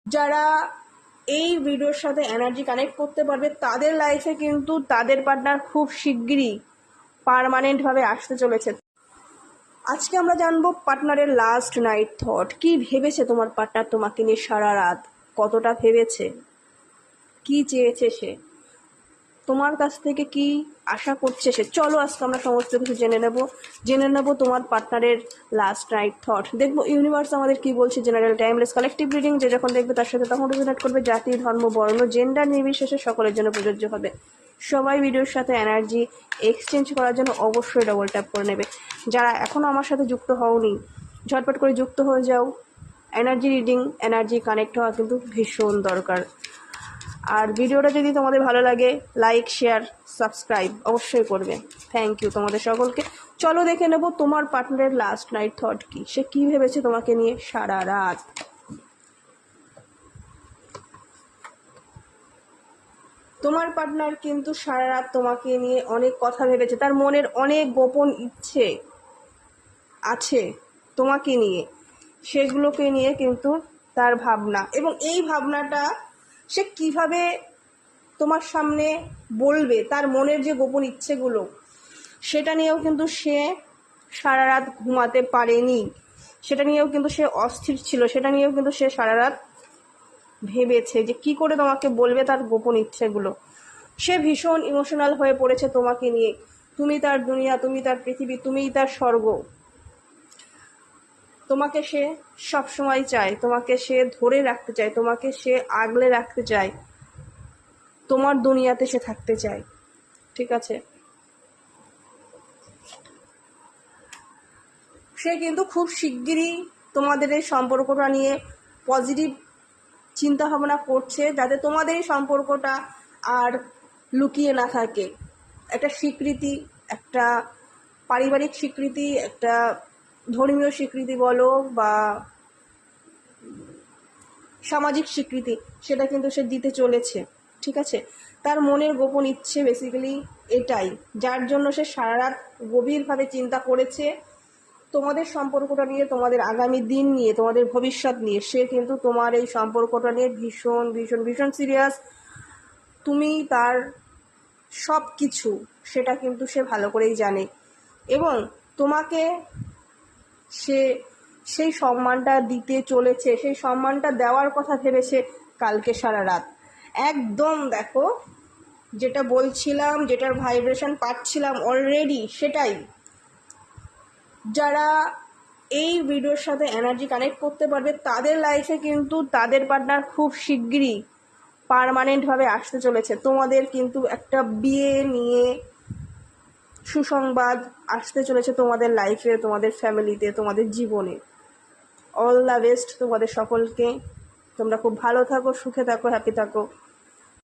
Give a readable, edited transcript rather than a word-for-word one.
যারা এই ভিডিওর সাথে এনার্জি কানেক্ট করতে পারবে তাদের লাইফে কিন্তু তাদের পার্টনার খুব শিগগিরই পার্মানেন্টভাবে আসতে চলেছে। আজকে আমরা জানবো পার্টনারের লাস্ট নাইট থট। কি ভেবেছে তোমার পার্টনার তোমাকে নিয়ে সারা রাত, কতটা ভেবেছে, কি চেয়েছে সে, তোমার কাছ থেকে কি আশা করছে সে। চলো আজকে আমরা সমস্ত কিছু জেনে নেব তোমার পার্টনারের লাস্ট নাইট থট। দেখবো ইউনিভার্স আমাদের কি বলছে। জেনারেল টাইমলেস কালেকটিভ রিডিং, যে যখন দেখবে তার সাথে তখন রেজোনেট করবে। জাতি, ধর্ম, বর্ণ, জেন্ডার নির্বিশেষে সকলের জন্য প্রযোজ্য হবে। সবাই ভিডিওর সাথে এনার্জি এক্সচেঞ্জ করার জন্য অবশ্যই ডবল ট্যাপ করে নেবে। যারা এখনও আমার সাথে যুক্ত হওনি, ঝটপট করে যুক্ত হয়ে যাও। এনার্জি রিডিং, এনার্জি কানেক্ট হওয়া কিন্তু ভীষণ দরকার। আর ভিডিওটা যদি তোমাদের ভালো লাগে, লাইক, শেয়ার, সাবস্ক্রাইব অবশ্যই করবে। থ্যাংক ইউ তোমাদের সকলকে। চলো দেখে নেব তোমার পার্টনারের লাস্ট নাইট থট কি, সে কি ভেবেছে তোমাকে নিয়ে সারা রাত। তোমার পার্টনার কিন্তু সারা রাত তোমাকে নিয়ে অনেক কথা ভেবেছে। তার মনের অনেক গোপন ইচ্ছে আছে তোমাকে নিয়ে, সেগুলোকে নিয়ে কিন্তু তার ভাবনা, এবং এই ভাবনাটা সে কিভাবে তোমার সামনে বলবে, তার মনের যে গোপন ইচ্ছেগুলো, সেটা নিয়েও কিন্তু সে সারা রাত ঘুমাতে পারেনি। সেটা নিয়েও কিন্তু সে অস্থির ছিল। সেটা নিয়েও কিন্তু সে সারা রাত ভেবেছে যে কি করে তোমাকে বলবে তার গোপন ইচ্ছেগুলো। সে ভীষণ ইমোশনাল হয়ে পড়েছে তোমাকে নিয়ে। তুমি তার দুনিয়া, তুমি তার পৃথিবী, তুমিই তার স্বর্গ। তোমাকে সে সবসময় চায়, তোমাকে সে ধরে রাখতে চায়, তোমাকে সে আগলে রাখতে চায়, তোমার দুনিয়াতে সে থাকতে চায়। ঠিক আছে, সে কিন্তু খুব শিগগিরই তোমাদের এই সম্পর্কটা নিয়ে পজিটিভ চিন্তা ভাবনা করছে, যাতে তোমাদের এই সম্পর্কটা আর লুকিয়ে না থাকে। একটা স্বীকৃতি, একটা পারিবারিক স্বীকৃতি, একটা ধর্মীয় স্বীকৃতি বলো বা সামাজিক স্বীকৃতি, সেটা কিন্তু সে দিতে চলেছে। ঠিক আছে, তার মনের গোপন ইচ্ছে বেসিক্যালি এটাই, যার জন্য সে সারা রাত গভীরভাবে চিন্তা করেছে তোমাদের সম্পর্কটা নিয়ে, তোমাদের আগামী দিন নিয়ে, তোমাদের ভবিষ্যৎ নিয়ে। সে কিন্তু তোমার এই সম্পর্কটা নিয়ে ভীষণ ভীষণ ভীষণ সিরিয়াস। তুমি তার সব কিছু, সেটা কিন্তু সে ভালো করেই জানে, এবং তোমাকে সে সেই সম্মানটা দিতে চলেছে। সেই সম্মানটা দেওয়ার কথা ভেবেছে কালকে সারা রাত। একদম দেখো, যেটা বলছিলাম, যেটার ভাইব্রেশন পাচ্ছিলাম অলরেডি, সেটাই। যারা এই ভিডিওর সাথে এনার্জি কানেক্ট করতে পারবে তাদের লাইফে কিন্তু তাদের পার্টনার খুব শিগগিরই পার্মানেন্টভাবে আসতে চলেছে। তোমাদের কিন্তু একটা বিয়ে নিয়ে সুসংবাদ আসতে চলেছে তোমাদের লাইফে, তোমাদের ফ্যামিলিতে, তোমাদের জীবনে। অল দ্য বেস্ট তোমাদের সকলকে। তোমরা খুব ভালো থাকো, সুখে থাকো, হ্যাপি থাকো।